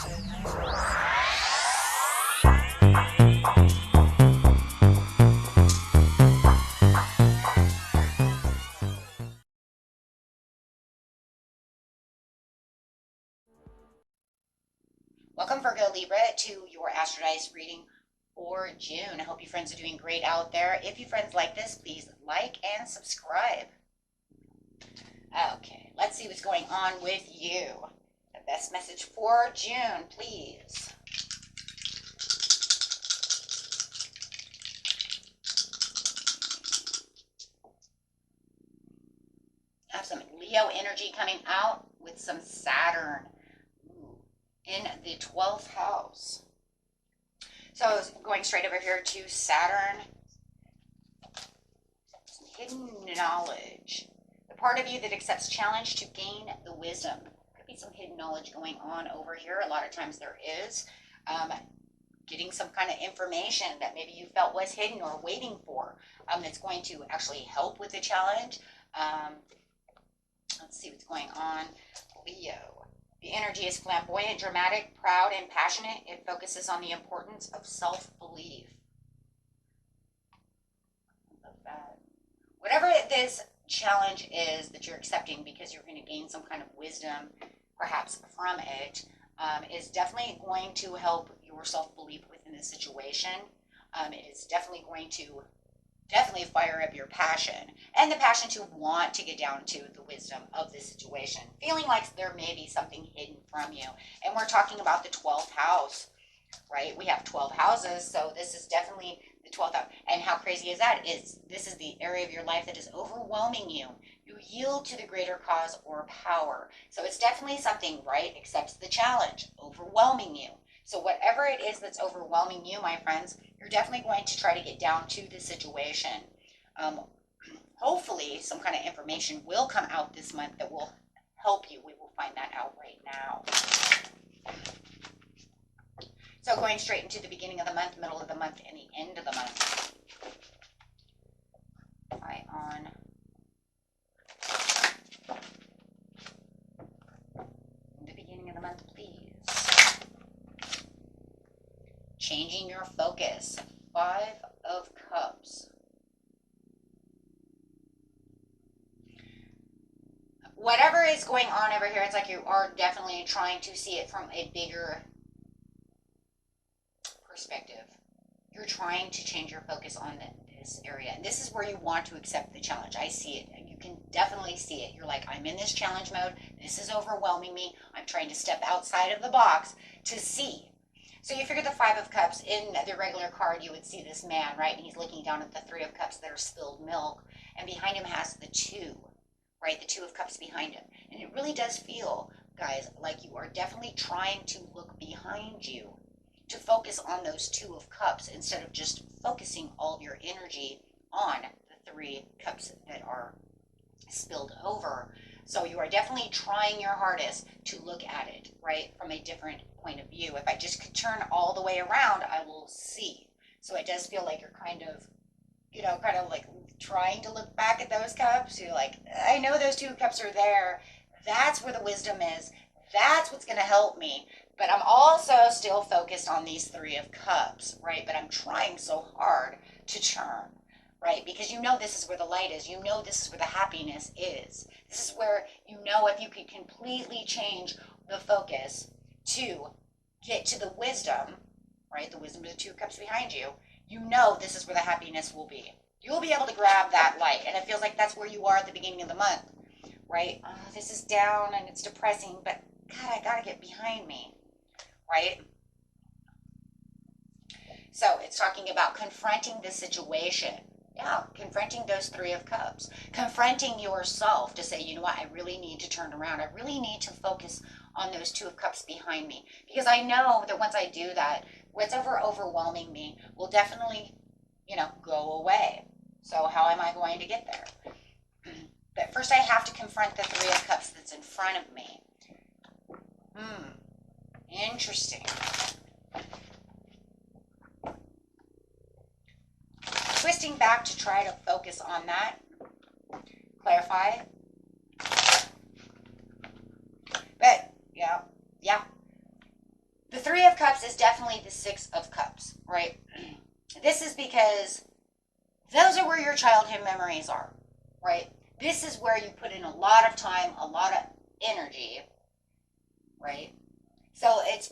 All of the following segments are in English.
Welcome, Virgo Libra, to your Astrodice reading for June. I hope you friends are doing great out there. If you friends like this, please like and subscribe. Okay, let's see what's going on with you. The best message for June, please. I have some Leo energy coming out with some Saturn in the 12th house. So going straight over here to Saturn, some hidden knowledge. The part of you that accepts challenge to gain the wisdom. Could be some hidden knowledge going on over here. A lot of times there is. Getting some kind of information that maybe you felt was hidden or waiting for, that's going to actually help with the challenge. Let's see what's going on. Leo. The energy is flamboyant, dramatic, proud, and passionate. It focuses on the importance of self-belief. I love that. Whatever this challenge is that you're accepting because you're going to gain some kind of wisdom, perhaps from it, is definitely going to help your self-belief within the situation. It is definitely going to fire up your passion and the passion to want to get down to the wisdom of the situation, feeling like there may be something hidden from you. And we're talking about the 12th house, right? We have 12 houses, so this is definitely the 12th house. And how crazy is that? This is the area of your life that is overwhelming you. You yield to the greater cause or power. So it's definitely something, right? Accepts the challenge, overwhelming you. So whatever it is that's overwhelming you, my friends, you're definitely going to try to get down to the situation. Hopefully, some kind of information will come out this month that will help you. We will find that out right now. So going straight into the beginning of the month, middle of the month, and the end of the month. Eye on. The beginning of the month, please. Changing your focus. 5 of Cups. Whatever is going on over here, it's like you are definitely trying to see it from a bigger perspective. You're trying to change your focus on this area. And this is where you want to accept the challenge. I see it. You can definitely see it. You're like, I'm in this challenge mode. This is overwhelming me. I'm trying to step outside of the box to see. So you figure the 5 of Cups, in the regular card, you would see this man, right? And he's looking down at the 3 of Cups that are spilled milk. And behind him has the 2, right? The 2 of Cups behind him. And it really does feel, guys, like you are definitely trying to look behind you, to focus on those 2 of Cups instead of just focusing all of your energy on the 3 Cups that are spilled over. So you are definitely trying your hardest to look at it, right, from a different point of view. If I just could turn all the way around, I will see. So it does feel like you're kind of like trying to look back at those cups. You're like, I know those 2 cups are there. That's where the wisdom is. That's what's going to help me. But I'm also still focused on these 3 of Cups, right? But I'm trying so hard to turn, right? Because you know this is where the light is. You know this is where the happiness is. This is where, you know, if you could completely change the focus to get to the wisdom, right? The wisdom of the 2 cups behind you. You know this is where the happiness will be. You'll be able to grab that light. And it feels like that's where you are at the beginning of the month, right? Oh, this is down and it's depressing, but God, I got to get behind me, right? So it's talking about confronting the situation. Yeah, confronting those 3 of Cups. Confronting yourself to say, you know what, I really need to turn around. I really need to focus on those 2 of Cups behind me. Because I know that once I do that, what's overwhelming me will definitely, go away. So how am I going to get there? But first I have to confront the 3 of Cups that's in front of me. Interesting. Twisting back to try to focus on that. Clarify. But, yeah. Cups is definitely the Six of Cups, right? This is because those are where your childhood memories are, right? This is where you put in a lot of time, a lot of energy, right? So it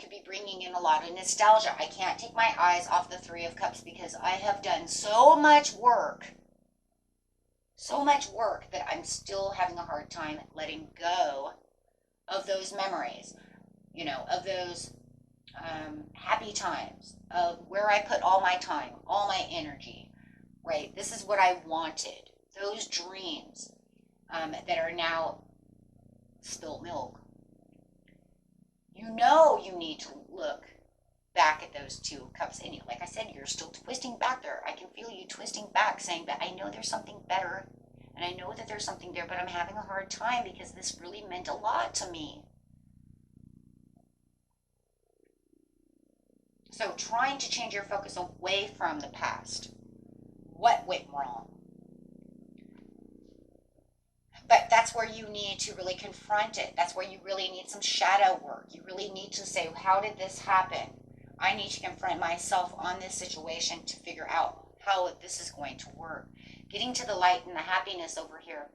could be bringing in a lot of nostalgia. I can't take my eyes off the Three of Cups because I have done so much work that I'm still having a hard time letting go of those memories, you know, of those happy times, of where I put all my time, all my energy, right? This is what I wanted. Those dreams that are now spilt milk. You know you need to look back at those Two of Cups. And like I said, you're still twisting back there. I can feel you twisting back, saying that I know there's something better. And I know that there's something there, but I'm having a hard time because this really meant a lot to me. So trying to change your focus away from the past. What went wrong? But that's where you need to really confront it. That's where you really need some shadow work. You really need to say, how did this happen? I need to confront myself on this situation to figure out how this is going to work. Getting to the light and the happiness over here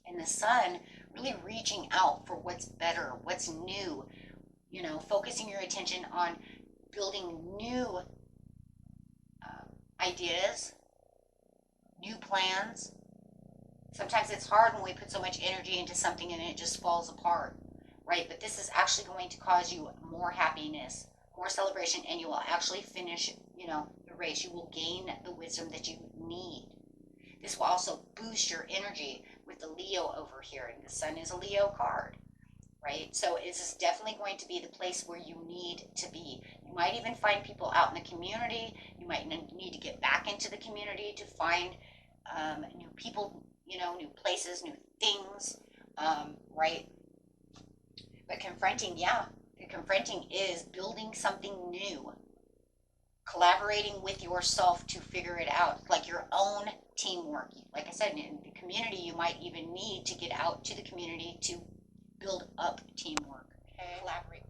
in the sun, really reaching out for what's better, what's new, you know, focusing your attention on building new ideas, new plans. Sometimes it's hard when we put so much energy into something and it just falls apart, right? But this is actually going to cause you more happiness, more celebration, and you will actually finish, you know, the race. You will gain the wisdom that you need. This will also boost your energy with the Leo over here, and the Sun is a Leo card, right? So this is definitely going to be the place where you need to be. You might even find people out in the community. You might need to get back into the community to find new people, you know, new places, new things, right? But confronting is building something new, collaborating with yourself to figure it out, like your own teamwork. Like I said, in the community, you might even need to get out to the community to build up teamwork. Okay. Collaborate.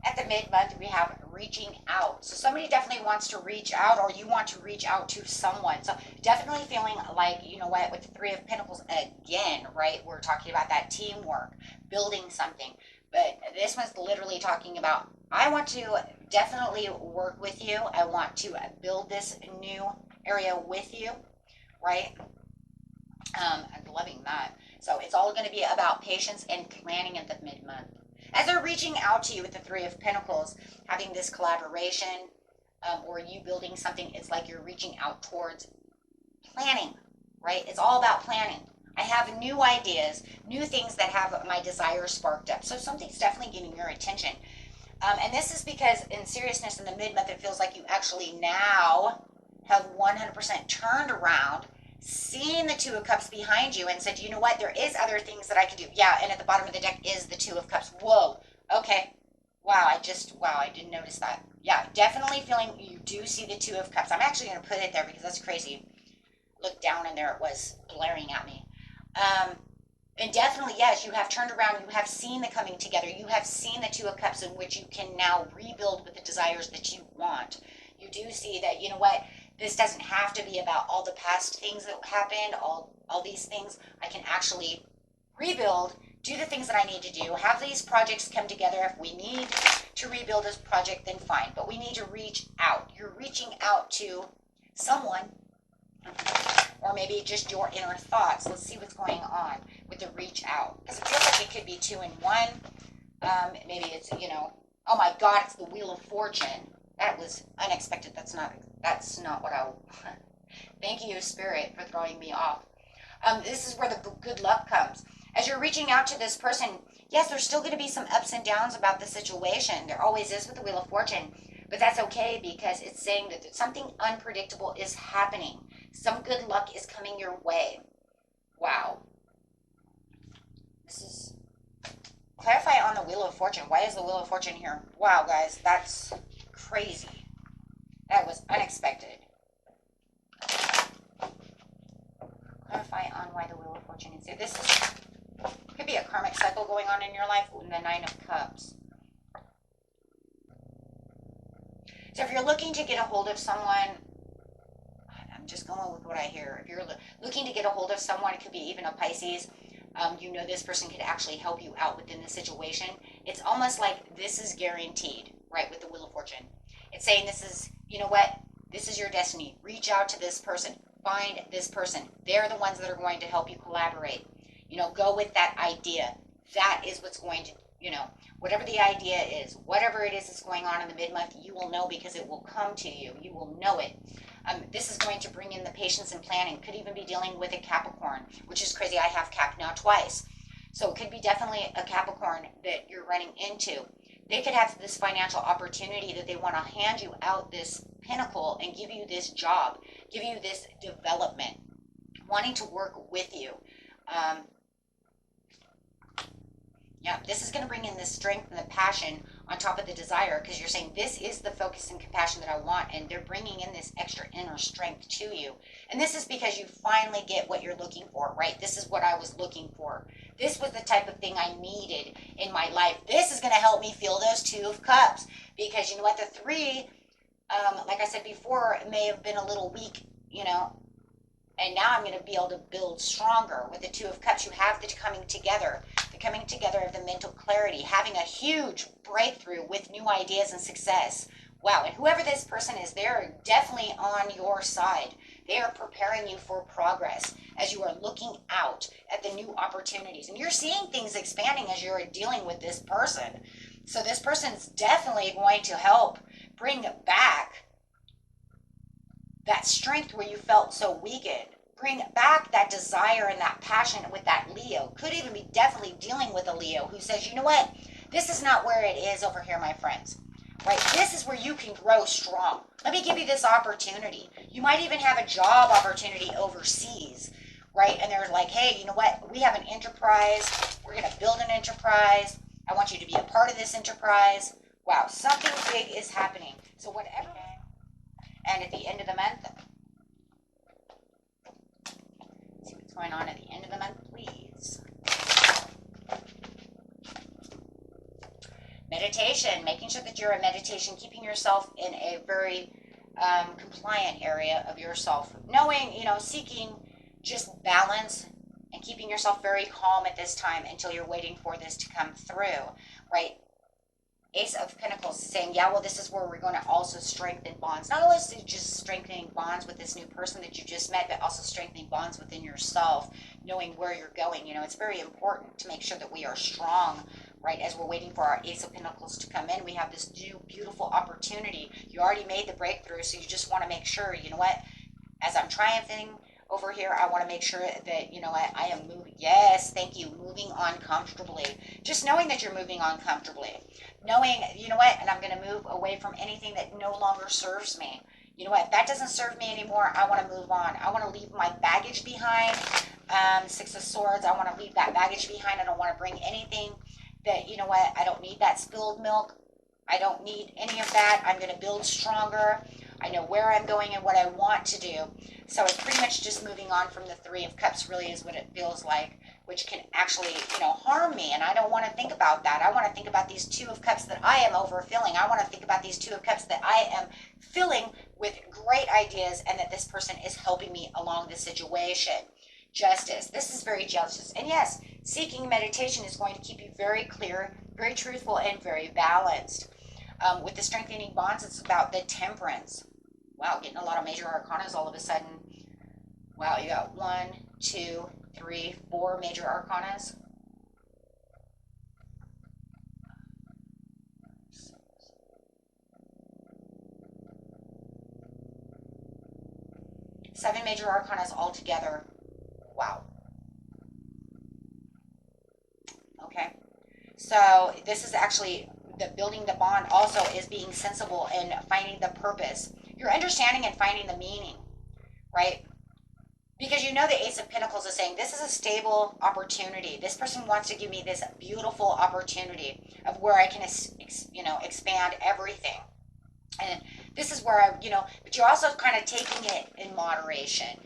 At the mid-month, we have reaching out. So somebody definitely wants to reach out, or you want to reach out to someone. So definitely feeling like, you know what, with the Three of Pentacles again, right? We're talking about that teamwork, building something. But this one's literally talking about, I want to definitely work with you. I want to build this new area with you, right? I'm loving that. So it's all going to be about patience and planning at the mid-month. As they're reaching out to you with the Three of Pentacles, having this collaboration, or you building something, it's like you're reaching out towards planning, right? It's all about planning. I have new ideas, new things that have my desires sparked up. So something's definitely getting your attention. And this is because in seriousness, in the mid-month, it feels like you actually now have 100% turned around, seen the Two of Cups behind you and said, you know what, there is other things that I can do. Yeah, and at the bottom of the deck is the Two of Cups. Whoa, okay. Wow, I didn't notice that. Yeah, definitely feeling you do see the Two of Cups. I'm actually going to put it there because that's crazy. Look down and there it was blaring at me. And definitely, yes, you have turned around. You have seen the coming together. You have seen the Two of Cups in which you can now rebuild with the desires that you want. You do see that, you know what, this doesn't have to be about all the past things that happened, all these things. I can actually rebuild, do the things that I need to do, have these projects come together. If we need to rebuild this project, then fine. But we need to reach out. You're reaching out to someone, or maybe just your inner thoughts. Let's see what's going on with the reach out. Because it feels like it could be two in one. Maybe it's, you know, oh my God, it's the Wheel of Fortune. That was unexpected. That's not what I... Thank you, Spirit, for throwing me off. This is where the good luck comes. As you're reaching out to this person, yes, there's still going to be some ups and downs about the situation. There always is with the Wheel of Fortune. But that's okay because it's saying that something unpredictable is happening. Some good luck is coming your way. Wow. This is... Clarify on the Wheel of Fortune. Why is the Wheel of Fortune here? Wow, guys, that's crazy. That was unexpected. Clarify on why the Wheel of Fortune is here. This could be a karmic cycle going on in your life with the Nine of Cups. So if you're looking to get a hold of someone, I'm just going with what I hear. If you're looking to get a hold of someone, it could be even a Pisces. You know this person could actually help you out within the situation. It's almost like this is guaranteed, right, with the Wheel of Fortune. It's saying this is, you know what, this is your destiny. Reach out to this person. Find this person. They're the ones that are going to help you collaborate. You know, go with that idea. That is what's going to, you know, whatever the idea is, whatever it is that's going on in the mid-month, you will know because it will come to you. You will know it. This is going to bring in the patience and planning. Could even be dealing with a Capricorn, which is crazy. I have Cap now twice. So it could be definitely a Capricorn that you're running into. They could have this financial opportunity that they want to hand you out this pinnacle and give you this job, give you this development, wanting to work with you. Yeah, this is going to bring in the strength and the passion on top of the desire, because you're saying this is the focus and compassion that I want, and they're bringing in this extra inner strength to you. And this is because you finally get what you're looking for, right? This is what I was looking for. This was the type of thing I needed in my life. This is going to help me feel those 2 of Cups, because you know what, the 3, like I said before, may have been a little weak, you know, and now I'm going to be able to build stronger. With the 2 of Cups, you have the coming together of the mental clarity, having a huge breakthrough with new ideas and success. Wow, and whoever this person is, they're definitely on your side. They are preparing you for progress as you are looking out at the new opportunities. And you're seeing things expanding as you're dealing with this person. So this person's definitely going to help bring back that strength where you felt so weakened. Bring back that desire and that passion with that Leo. Could even be definitely dealing with a Leo who says, you know what, this is not where it is over here, my friends. Right? This is where you can grow strong. Let me give you this opportunity. You might even have a job opportunity overseas, right? And they're like, hey, you know what, we have an enterprise. We're going to build an enterprise. I want you to be a part of this enterprise. Wow, something big is happening. So whatever. And at the end of the month, see what's going on at the end of the month, please. Meditation, making sure that you're in meditation, keeping yourself in a very compliant area of yourself. Knowing, you know, seeking just balance and keeping yourself very calm at this time until you're waiting for this to come through, right? Ace of Pentacles saying, yeah, well, this is where we're going to also strengthen bonds. Not only is it just strengthening bonds with this new person that you just met, but also strengthening bonds within yourself, knowing where you're going. You know, it's very important to make sure that we are strong, right? As we're waiting for our Ace of Pentacles to come in, we have this new beautiful opportunity. You already made the breakthrough, so you just want to make sure, you know what, as I'm triumphing over here, I want to make sure that, you know, I am moving. Yes, thank you. Moving on comfortably. Just knowing that you're moving on comfortably. Knowing, you know what, and I'm going to move away from anything that no longer serves me. You know what, if that doesn't serve me anymore, I want to move on. I want to leave my baggage behind. 6 of Swords, I want to leave that baggage behind. I don't want to bring anything that, you know what, I don't need that spilled milk. I don't need any of that. I'm going to build stronger. I know where I'm going and what I want to do. So it's pretty much just moving on from the 3 of Cups really is what it feels like, which can actually, you know, harm me. And I don't want to think about that. I want to think about these 2 of Cups that I am overfilling. I want to think about these 2 of Cups that I am filling with great ideas and that this person is helping me along the situation. Justice. This is very justice. And yes, seeking meditation is going to keep you very clear, very truthful, and very balanced. With the strengthening bonds, it's about the Temperance. Wow, getting a lot of major arcanas all of a sudden. Wow, you got 1, 2, 3, 4 major arcanas. 7 major arcanas altogether. Wow. Okay. So this is actually the building the bond also is being sensible and finding the purpose. You're understanding and finding the meaning, right? Because you know the Ace of Pentacles is saying, this is a stable opportunity. This person wants to give me this beautiful opportunity of where I can, you know, expand everything. And this is where I, you know, but you're also kind of taking it in moderation,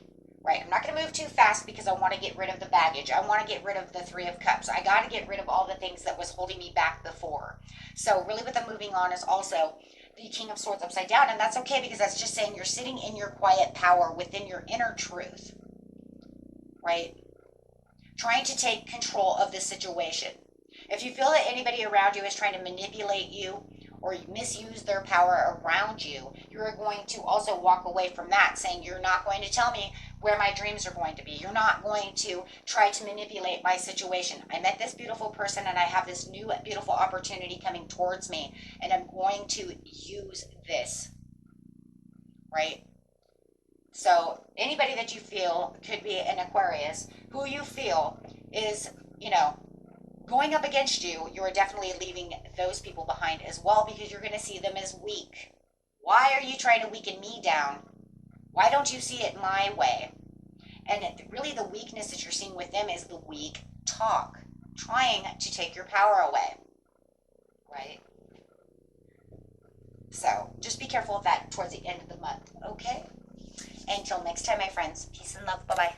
right? I'm not going to move too fast because I want to get rid of the baggage. I want to get rid of the 3 of Cups. I got to get rid of all the things that was holding me back before. So really what the moving on is also the King of Swords upside down, and that's okay because that's just saying you're sitting in your quiet power within your inner truth, right? Trying to take control of this situation. If you feel that anybody around you is trying to manipulate you or misuse their power around you, you're going to also walk away from that saying, you're not going to tell me where my dreams are going to be. You're not going to try to manipulate my situation. I met this beautiful person and I have this new beautiful opportunity coming towards me, and I'm going to use this, right? So anybody that you feel could be an Aquarius, who you feel is, going up against you, you're definitely leaving those people behind as well, because you're going to see them as weak. Why are you trying to weaken me down? Why don't you see it my way? And really the weakness that you're seeing with them is the weak talk, trying to take your power away, right? So just be careful of that towards the end of the month, okay? Until next time, my friends, peace and love. Bye-bye.